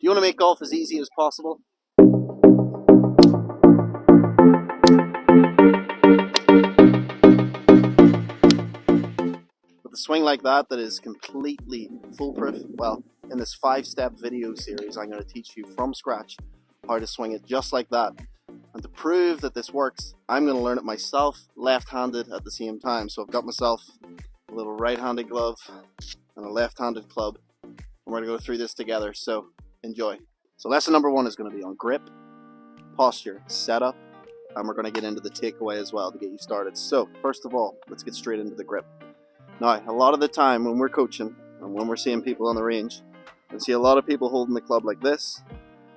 You want to make golf as easy as possible? With a swing like that is completely foolproof, well, in this 5-step video series I'm going to teach you from scratch how to swing it just like that. And to prove that this works, I'm going to learn it myself, left-handed at the same time. So I've got myself a little right-handed glove and a left-handed club, and we're going to go through this together, so enjoy. So lesson number 1 is going to be on grip, posture, setup, and we're going to get into the takeaway as well to get you started. So first of all, let's get straight into the grip. Now, a lot of the time when we're coaching and when we're seeing people on the range, I see a lot of people holding the club like this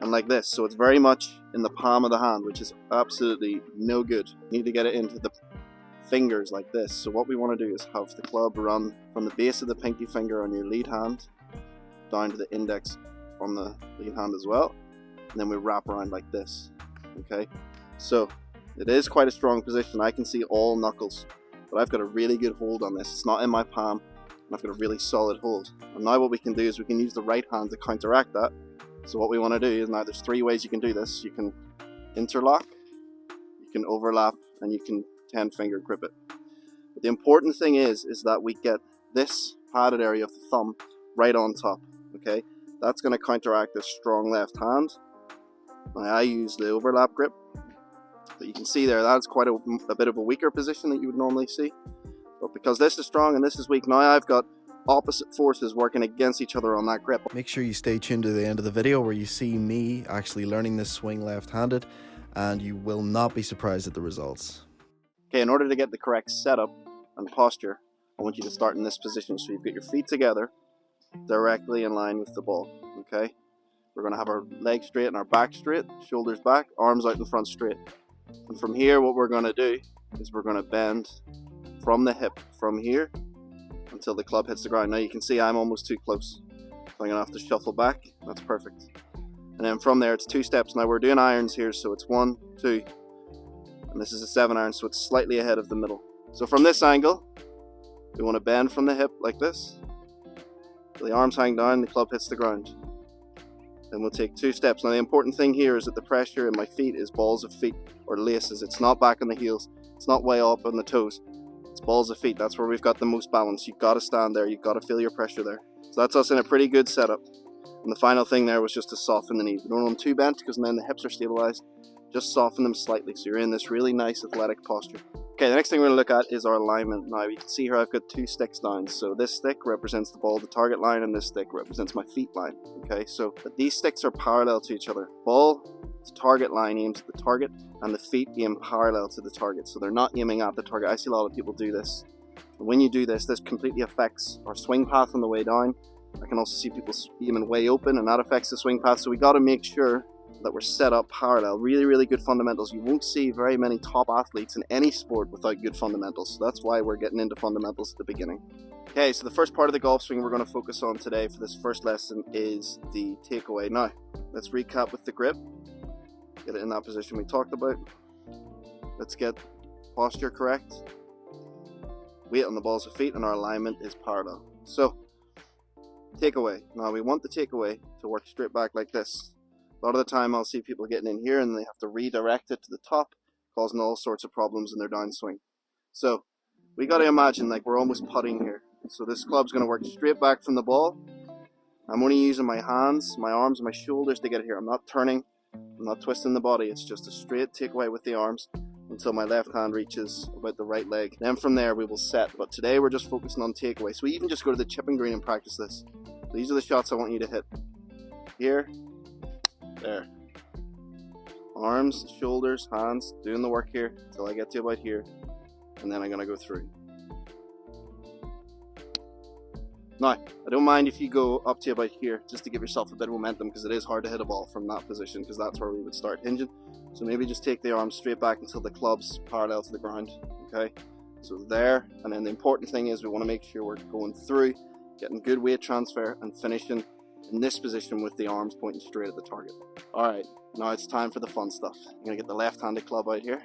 and like this, so it's very much in the palm of the hand, which is absolutely no good. You need to get it into the fingers like this. So what we want to do is have the club run from the base of the pinky finger on your lead hand down to the index on the lead hand as well, and then we wrap around like this. Okay, so it is quite a strong position. I can see all knuckles, but I've got a really good hold on this. It's not in my palm, and I've got a really solid hold. And now what we can do is we can use the right hand to counteract that. So what we want to do is, now there's 3 ways you can do this. You can interlock, you can overlap, and you can 10-finger grip it. But the important thing is that we get this padded area of the thumb right on top. Okay, that's going to counteract this strong left hand. Now I use the overlap grip, but you can see there that's quite a bit of a weaker position that you would normally see. But because this is strong and this is weak, now I've got opposite forces working against each other on that grip. Make sure you stay tuned to the end of the video where you see me actually learning this swing left-handed, and you will not be surprised at the results. Okay, in order to get the correct setup and posture, I want you to start in this position. So you've got your feet together, directly in line with the ball. Okay, we're going to have our legs straight and our back straight, shoulders back, arms out in front straight. And from here, what we're going to do is we're going to bend from the hip from here until the club hits the ground. Now you can see I'm almost too close, so I'm going to have to shuffle back. That's perfect. And then from there it's 2 steps. Now we're doing irons here, so it's 1, 2, and this is a 7-iron, so it's slightly ahead of the middle. So from this angle, we want to bend from the hip like this. So the arms hang down, the club hits the ground. Then we'll take 2 steps. Now the important thing here is that the pressure in my feet is balls of feet or laces. It's not back on the heels. It's not way up on the toes. It's balls of feet. That's where we've got the most balance. You've got to stand there. You've got to feel your pressure there. So that's us in a pretty good setup. And the final thing there was just to soften the knees. We don't want them too bent because then the hips are stabilized. Just soften them slightly so you're in this really nice athletic posture. Okay, the next thing we're going to look at is our alignment. Now you can see here I've got 2 sticks down. So this stick represents the ball to target line and this stick represents my feet line. Okay, so but these sticks are parallel to each other. Ball to target line aims at the target and the feet aim parallel to the target. So they're not aiming at the target. I see a lot of people do this. And when you do this, this completely affects our swing path on the way down. I can also see people aiming way open and that affects the swing path. So we got to make sure that we're set up parallel. Really, really good fundamentals. You won't see very many top athletes in any sport without good fundamentals. So that's why we're getting into fundamentals at the beginning. Okay, so the first part of the golf swing we're going to focus on today for this first lesson is the takeaway. Now, let's recap with the grip. Get it in that position we talked about. Let's get posture correct. Weight on the balls of feet and our alignment is parallel. So, takeaway. Now we want the takeaway to work straight back like this. A lot of the time I'll see people getting in here and they have to redirect it to the top, causing all sorts of problems in their downswing. So we got to imagine like we're almost putting here. So this club's going to work straight back from the ball. I'm only using my hands, my arms, my shoulders to get it here. I'm not turning, I'm not twisting the body. It's just a straight takeaway with the arms until my left hand reaches about the right leg. Then from there we will set. But today we're just focusing on takeaway. So we even just go to the chipping green and practice this. So these are the shots I want you to hit. Here. There. Arms, shoulders, hands, doing the work here until I get to about here, and then I'm going to go through. Now, I don't mind if you go up to about here just to give yourself a bit of momentum because it is hard to hit a ball from that position because that's where we would start hinging. So maybe just take the arms straight back until the club's parallel to the ground. Okay, so there, and then the important thing is we want to make sure we're going through, getting good weight transfer and finishing in this position with the arms pointing straight at the target. Alright, now it's time for the fun stuff. I'm going to get the left-handed club out here.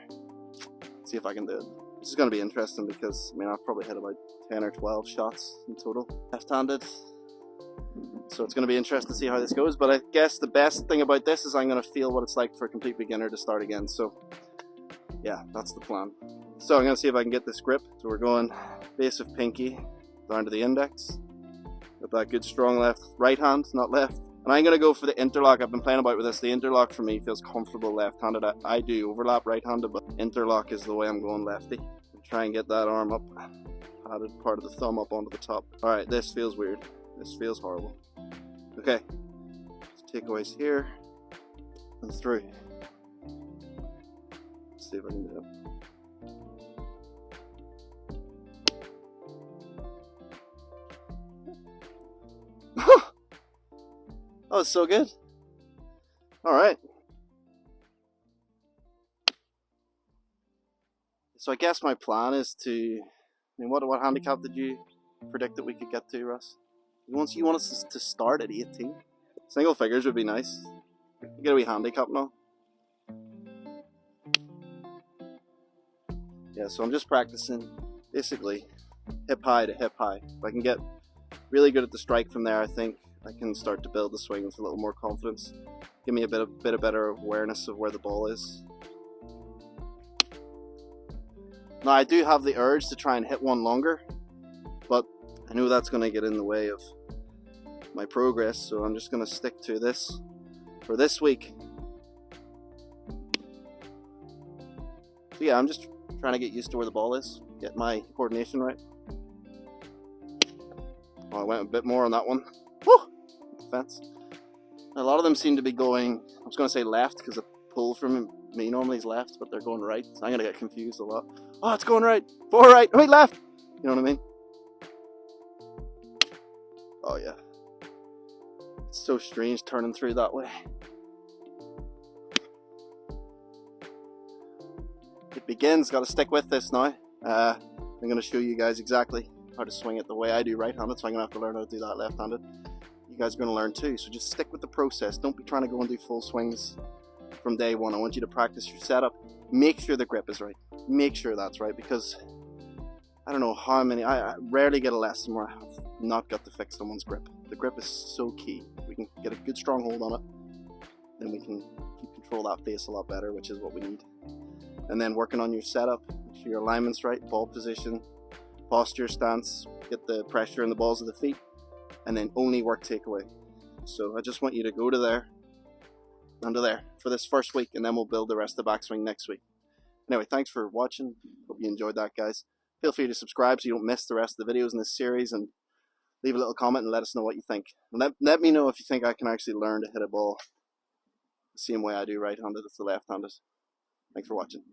See if I can do it. This is going to be interesting because, I mean, I've probably hit about 10 or 12 shots in total. Left-handed. So it's going to be interesting to see how this goes, but I guess the best thing about this is I'm going to feel what it's like for a complete beginner to start again. So yeah, that's the plan. So I'm going to see if I can get this grip. So we're going base of pinky down to the index with that good strong right hand, not left. And I'm going to go for the interlock. I've been playing about with this. The interlock for me feels comfortable left-handed. I do overlap right-handed, but interlock is the way I'm going lefty. Try and get that arm up, padded part of the thumb up onto the top. Alright, this feels weird. This feels horrible. Okay, takeaways here and through. Let's see if I can do it. That was so good. Alright. So I guess my plan is to, what handicap did you predict that we could get to, Russ? You want us to start at 18? Single figures would be nice. Get a wee handicap now. Yeah, so I'm just practicing, basically, hip high to hip high. If I can get really good at the strike from there, I think I can start to build the swing with a little more confidence. Give me a bit of better awareness of where the ball is. Now I do have the urge to try and hit one longer, but I know that's going to get in the way of my progress, so I'm just going to stick to this for this week. So yeah, I'm just trying to get used to where the ball is, get my coordination right. Oh, I went a bit more on that one. Woo! Fence. A lot of them seem to be going, I was going to say left because the pull from me normally is left, but they're going right, so I'm going to get confused a lot. Oh, it's going right, 4 right, wait, left! You know what I mean? Oh yeah. It's so strange turning through that way. It begins, got to stick with this now. I'm going to show you guys exactly how to swing it the way I do right-handed, so I'm going to have to learn how to do that left-handed. You guys are going to learn too, so just stick with the process. Don't be trying to go and do full swings from day one. I want you to practice your setup. Make sure the grip is right. Make sure that's right, because I don't know how many, I rarely get a lesson where I have not got to fix someone's grip. The grip is so key. If we can get a good strong hold on it, then we can control that face a lot better, which is what we need. And then working on your setup, make sure your alignment's right, ball position, posture, stance, get the pressure in the balls of the feet, and then only work takeaway. So I just want you to go to there and to there for this first week, and then we'll build the rest of the backswing next week. Anyway, thanks for watching. Hope you enjoyed that, guys. Feel free to subscribe so you don't miss the rest of the videos in this series, and leave a little comment and let us know what you think. And let me know if you think I can actually learn to hit a ball the same way I do right-handed as the left-handed. Thanks for watching.